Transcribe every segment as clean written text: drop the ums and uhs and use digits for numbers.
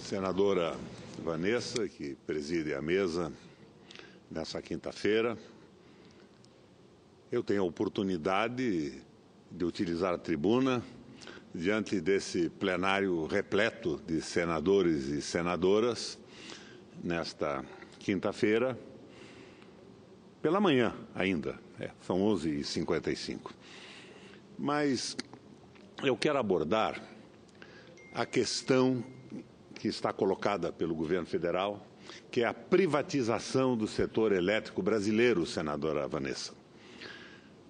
Senadora Vanessa, que preside a mesa nessa quinta-feira, eu tenho a oportunidade de utilizar a tribuna diante desse plenário repleto de senadores e senadoras nesta quinta-feira, pela manhã ainda, são 11h55. Mas eu quero abordar a questão que está colocada pelo governo federal, que é a privatização do setor elétrico brasileiro, senadora Vanessa.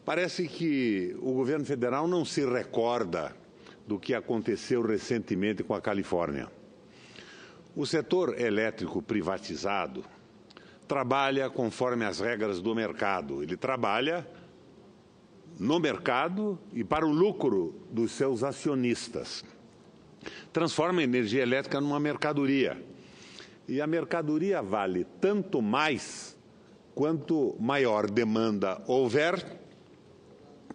Parece que o governo federal não se recorda do que aconteceu recentemente com a Califórnia. O setor elétrico privatizado trabalha conforme as regras do mercado. Ele trabalha no mercado e para o lucro dos seus acionistas. Transforma a energia elétrica numa mercadoria. E a mercadoria vale tanto mais quanto maior demanda houver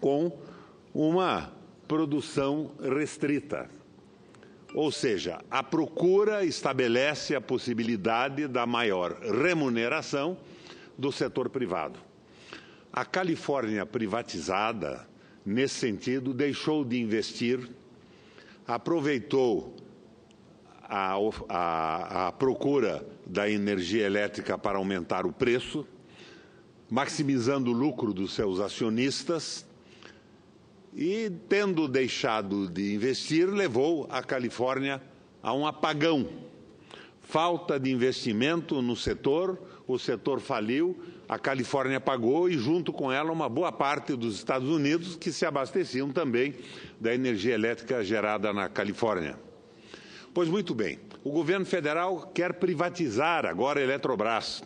com uma produção restrita. Ou seja, a procura estabelece a possibilidade da maior remuneração do setor privado. A Califórnia privatizada, nesse sentido, deixou de investir, aproveitou a procura da energia elétrica para aumentar o preço, maximizando o lucro dos seus acionistas e, tendo deixado de investir, levou a Califórnia a um apagão. Falta de investimento no setor, o setor faliu, a Califórnia pagou e, junto com ela, uma boa parte dos Estados Unidos que se abasteciam também da energia elétrica gerada na Califórnia. Pois muito bem, o governo federal quer privatizar agora a Eletrobras.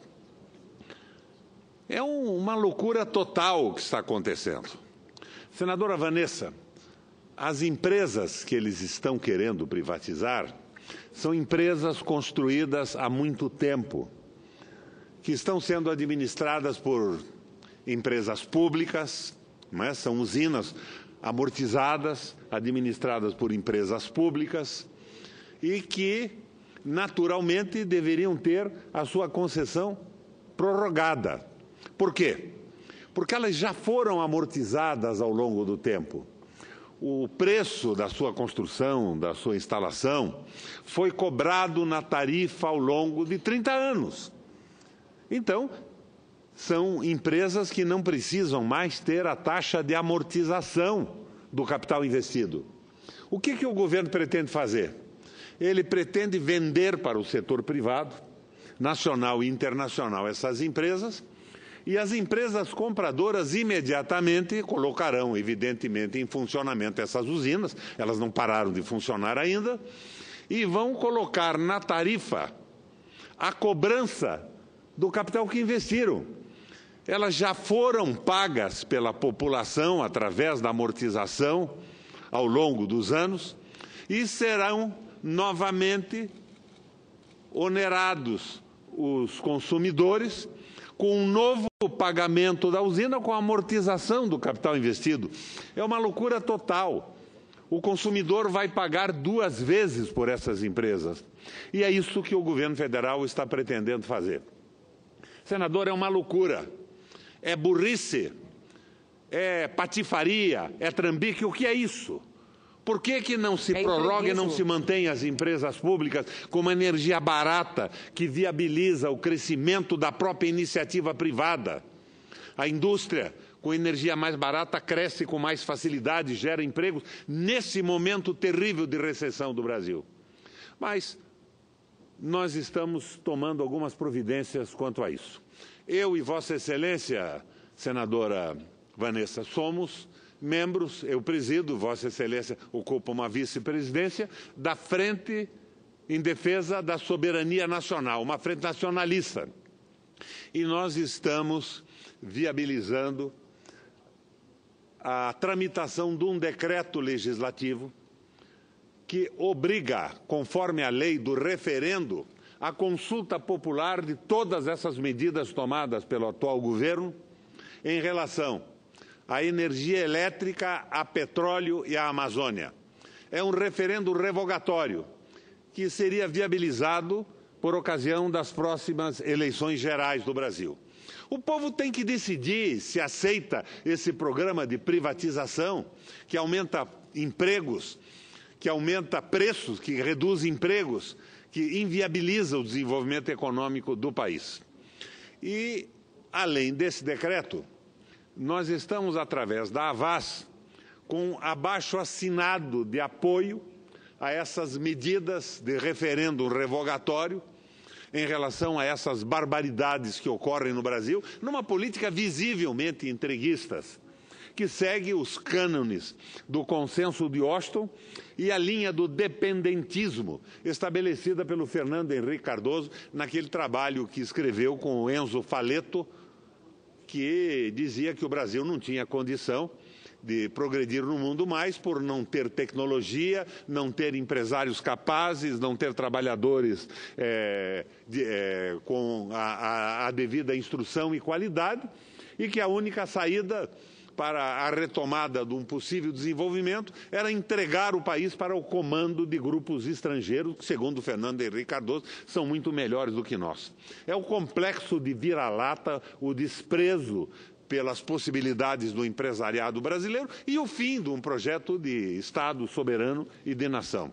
É uma loucura total o que está acontecendo. Senadora Vanessa, as empresas que eles estão querendo privatizar são empresas construídas há muito tempo, que estão sendo administradas por empresas públicas, são usinas amortizadas, administradas por empresas públicas e que, naturalmente, deveriam ter a sua concessão prorrogada. Por quê? Porque elas já foram amortizadas ao longo do tempo. O preço da sua construção, da sua instalação, foi cobrado na tarifa ao longo de 30 anos. Então, são empresas que não precisam mais ter a taxa de amortização do capital investido. O que o governo pretende fazer? Ele pretende vender para o setor privado, nacional e internacional, essas empresas, e as empresas compradoras imediatamente colocarão, evidentemente, em funcionamento essas usinas, elas não pararam de funcionar ainda, e vão colocar na tarifa a cobrança do capital que investiram. Elas já foram pagas pela população através da amortização ao longo dos anos e serão novamente onerados os consumidores com um novo pagamento da usina com a amortização do capital investido. É uma loucura total. O consumidor vai pagar 2 vezes por essas empresas. E é isso que o governo federal está pretendendo fazer. Senador, é uma loucura. É burrice, é patifaria, é trambique. O que é isso? Por que não se prorroga e não se mantém as empresas públicas com uma energia barata que viabiliza o crescimento da própria iniciativa privada? A indústria, com energia mais barata, cresce com mais facilidade, gera empregos nesse momento terrível de recessão do Brasil. Mas nós estamos tomando algumas providências quanto a isso. Eu e Vossa Excelência, senadora Vanessa, somos membros, eu presido, Vossa Excelência ocupa uma vice-presidência, da Frente em Defesa da Soberania Nacional, uma frente nacionalista. E nós estamos viabilizando a tramitação de um decreto legislativo que obriga, conforme a lei do referendo, a consulta popular de todas essas medidas tomadas pelo atual governo em relação à energia elétrica, a petróleo e à Amazônia. É um referendo revogatório que seria viabilizado por ocasião das próximas eleições gerais do Brasil. O povo tem que decidir se aceita esse programa de privatização que aumenta empregos, que aumenta preços, que reduz empregos, que inviabiliza o desenvolvimento econômico do país. E, além desse decreto, nós estamos, através da Havas, com abaixo-assinado de apoio a essas medidas de referendo revogatório em relação a essas barbaridades que ocorrem no Brasil, numa política visivelmente entreguistas, que segue os cânones do consenso de Washington e a linha do dependentismo estabelecida pelo Fernando Henrique Cardoso naquele trabalho que escreveu com o Enzo Faleto, que dizia que o Brasil não tinha condição de progredir no mundo mais por não ter tecnologia, não ter empresários capazes, não ter trabalhadores com a devida instrução e qualidade, e que a única saída para a retomada de um possível desenvolvimento era entregar o país para o comando de grupos estrangeiros, que, segundo Fernando Henrique Cardoso, são muito melhores do que nós. É o complexo de vira-lata, o desprezo pelas possibilidades do empresariado brasileiro e o fim de um projeto de Estado soberano e de nação.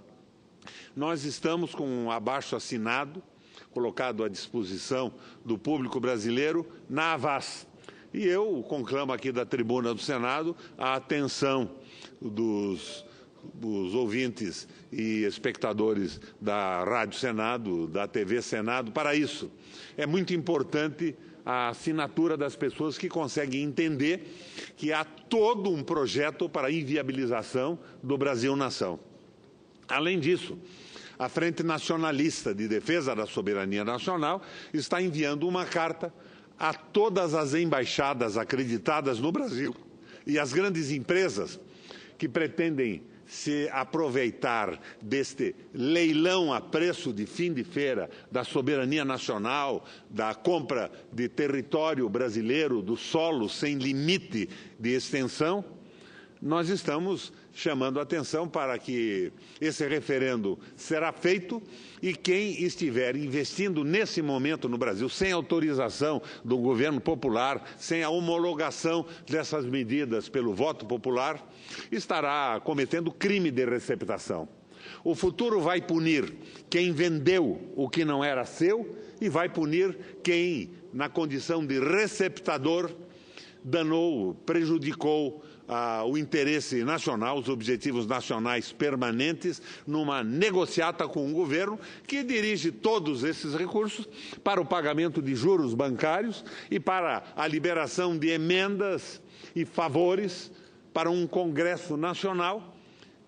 Nós estamos com um abaixo-assinado colocado à disposição do público brasileiro na Havas. E eu conclamo aqui da tribuna do Senado a atenção dos ouvintes e espectadores da Rádio Senado, da TV Senado, para isso. É muito importante a assinatura das pessoas que conseguem entender que há todo um projeto para a inviabilização do Brasil-nação. Além disso, a Frente Nacionalista de Defesa da Soberania Nacional está enviando uma carta a todas as embaixadas acreditadas no Brasil e as grandes empresas que pretendem se aproveitar deste leilão a preço de fim de feira da soberania nacional, da compra de território brasileiro, do solo sem limite de extensão, nós estamos chamando a atenção para que esse referendo será feito e quem estiver investindo nesse momento no Brasil sem autorização do governo popular, sem a homologação dessas medidas pelo voto popular, estará cometendo crime de receptação. O futuro vai punir quem vendeu o que não era seu e vai punir quem, na condição de receptador, danou, prejudicou o interesse nacional, os objetivos nacionais permanentes, numa negociata com o governo que dirige todos esses recursos para o pagamento de juros bancários e para a liberação de emendas e favores para um Congresso Nacional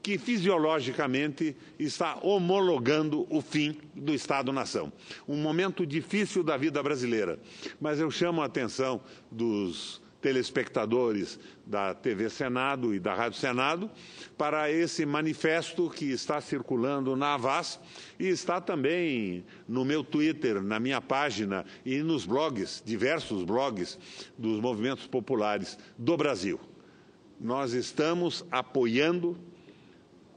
que fisiologicamente está homologando o fim do Estado-nação. Um momento difícil da vida brasileira, mas eu chamo a atenção dos telespectadores da TV Senado e da Rádio Senado para esse manifesto que está circulando na Havas e está também no meu Twitter, na minha página e nos blogs, diversos blogs dos movimentos populares do Brasil. Nós estamos apoiando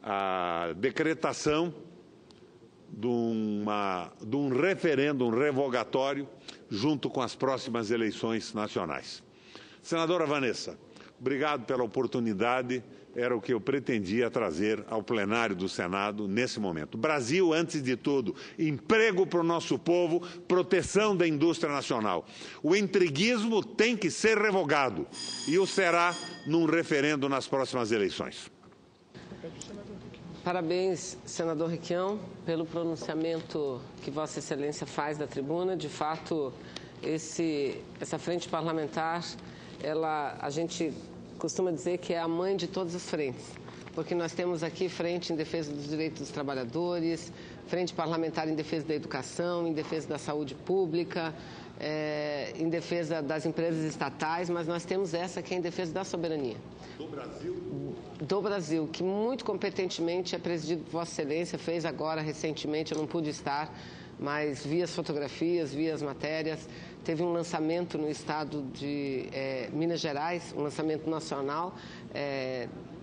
a decretação de um referendo revogatório junto com as próximas eleições nacionais. Senadora Vanessa, obrigado pela oportunidade, era o que eu pretendia trazer ao plenário do Senado nesse momento. Brasil, antes de tudo, emprego para o nosso povo, proteção da indústria nacional. O entreguismo tem que ser revogado e o será num referendo nas próximas eleições. Parabéns, senador Requião, pelo pronunciamento que Vossa Excelência faz da tribuna. De fato, essa frente parlamentar, a gente costuma dizer que é a mãe de todas as frentes, porque nós temos aqui frente em defesa dos direitos dos trabalhadores, frente parlamentar em defesa da educação, em defesa da saúde pública, em defesa das empresas estatais, mas nós temos essa que é em defesa da soberania. Do Brasil? Do Brasil, que muito competentemente é presidido por Vossa Excelência, fez agora recentemente, eu não pude estar, mas vi as fotografias, vi as matérias. Teve um lançamento no estado de Minas Gerais, um lançamento nacional,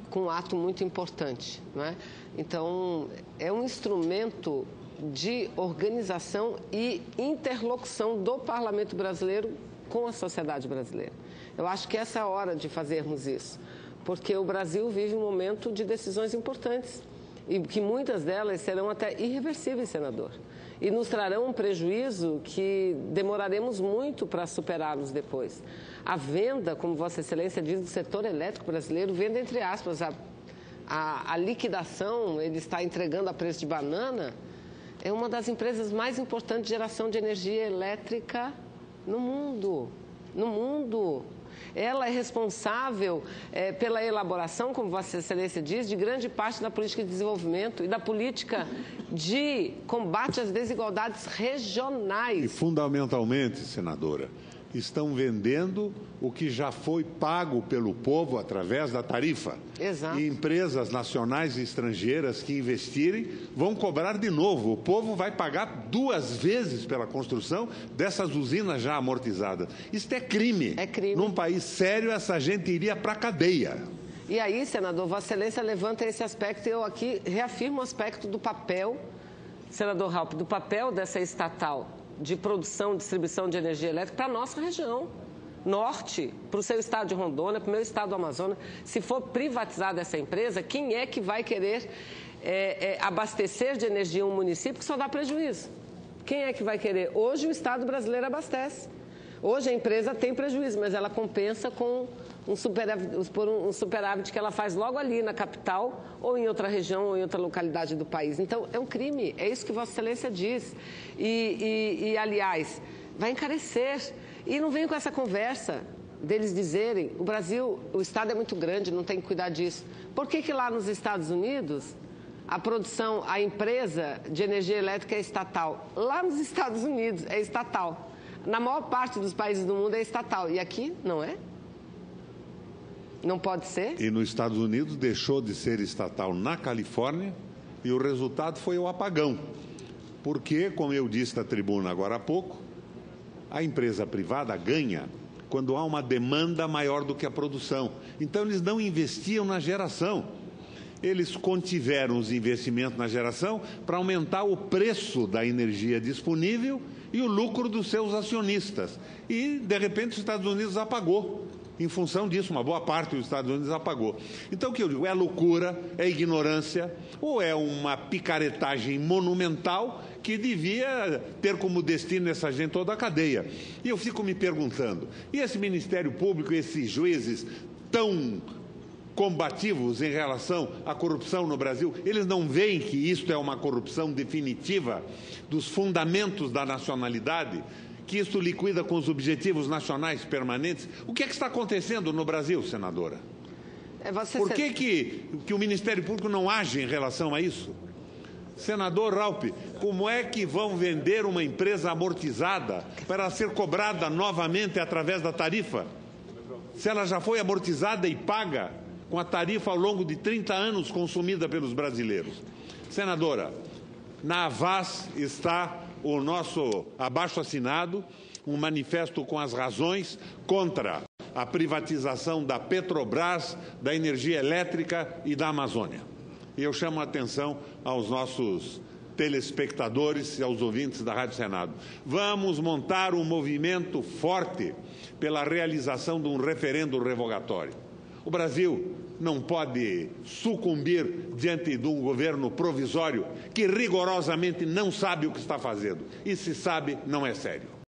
com um ato muito importante, não é? Então, é um instrumento de organização e interlocução do parlamento brasileiro com a sociedade brasileira. Eu acho que essa é a hora de fazermos isso, porque o Brasil vive um momento de decisões importantes e que muitas delas serão até irreversíveis, senador, e nos trarão um prejuízo que demoraremos muito para superá-los depois. A venda, como Vossa Excelência diz, do setor elétrico brasileiro, venda entre aspas, a liquidação, ele está entregando a preço de banana, é uma das empresas mais importantes de geração de energia elétrica no mundo. No mundo. Ela é responsável pela elaboração, como Vossa Excelência diz, de grande parte da política de desenvolvimento e da política de combate às desigualdades regionais. E, fundamentalmente, senadora, estão vendendo o que já foi pago pelo povo através da tarifa. Exato. E empresas nacionais e estrangeiras que investirem vão cobrar de novo. O povo vai pagar 2 vezes pela construção dessas usinas já amortizadas. Isto é crime. É crime. Num país sério, essa gente iria para a cadeia. E aí, senador, Vossa Excelência levanta esse aspecto e eu aqui reafirmo o aspecto do papel, senador Raupp, do papel dessa estatal de produção e distribuição de energia elétrica para a nossa região norte, para o seu estado de Rondônia, para o meu estado do Amazonas. Se for privatizada essa empresa, quem é que vai querer abastecer de energia um município que só dá prejuízo? Quem é que vai querer? Hoje o Estado brasileiro abastece. Hoje a empresa tem prejuízo, mas ela compensa com um superávit que ela faz logo ali na capital ou em outra região ou em outra localidade do país. Então, é um crime, é isso que Vossa Excelência diz. Aliás, vai encarecer. E não venham com essa conversa deles dizerem, o Brasil, o Estado é muito grande, não tem que cuidar disso. Por que lá nos Estados Unidos a produção, a empresa de energia elétrica é estatal? Lá nos Estados Unidos é estatal. Na maior parte dos países do mundo é estatal. E aqui não é? Não pode ser? E nos Estados Unidos deixou de ser estatal na Califórnia e o resultado foi o apagão. Porque, como eu disse na tribuna agora há pouco, a empresa privada ganha quando há uma demanda maior do que a produção. Então, eles não investiam na geração. Eles contiveram os investimentos na geração para aumentar o preço da energia disponível e o lucro dos seus acionistas. E, de repente, os Estados Unidos apagou. Em função disso, uma boa parte dos Estados Unidos apagou. Então, o que eu digo? É loucura, é ignorância, ou é uma picaretagem monumental que devia ter como destino essa gente toda a cadeia. E eu fico me perguntando, e esse Ministério Público, esses juízes tão combativos em relação à corrupção no Brasil, eles não veem que isto é uma corrupção definitiva dos fundamentos da nacionalidade? Que isso liquida com os objetivos nacionais permanentes? O que é que está acontecendo no Brasil, senadora? Por que o Ministério Público não age em relação a isso? Senador Raupp, como é que vão vender uma empresa amortizada para ser cobrada novamente através da tarifa? Se ela já foi amortizada e paga com a tarifa ao longo de 30 anos consumida pelos brasileiros. Senadora, na Havas está o nosso abaixo-assinado, um manifesto com as razões contra a privatização da Petrobras, da energia elétrica e da Amazônia. E eu chamo a atenção aos nossos telespectadores e aos ouvintes da Rádio Senado. Vamos montar um movimento forte pela realização de um referendo revogatório. O Brasil não pode sucumbir diante de um governo provisório que rigorosamente não sabe o que está fazendo. E se sabe, não é sério.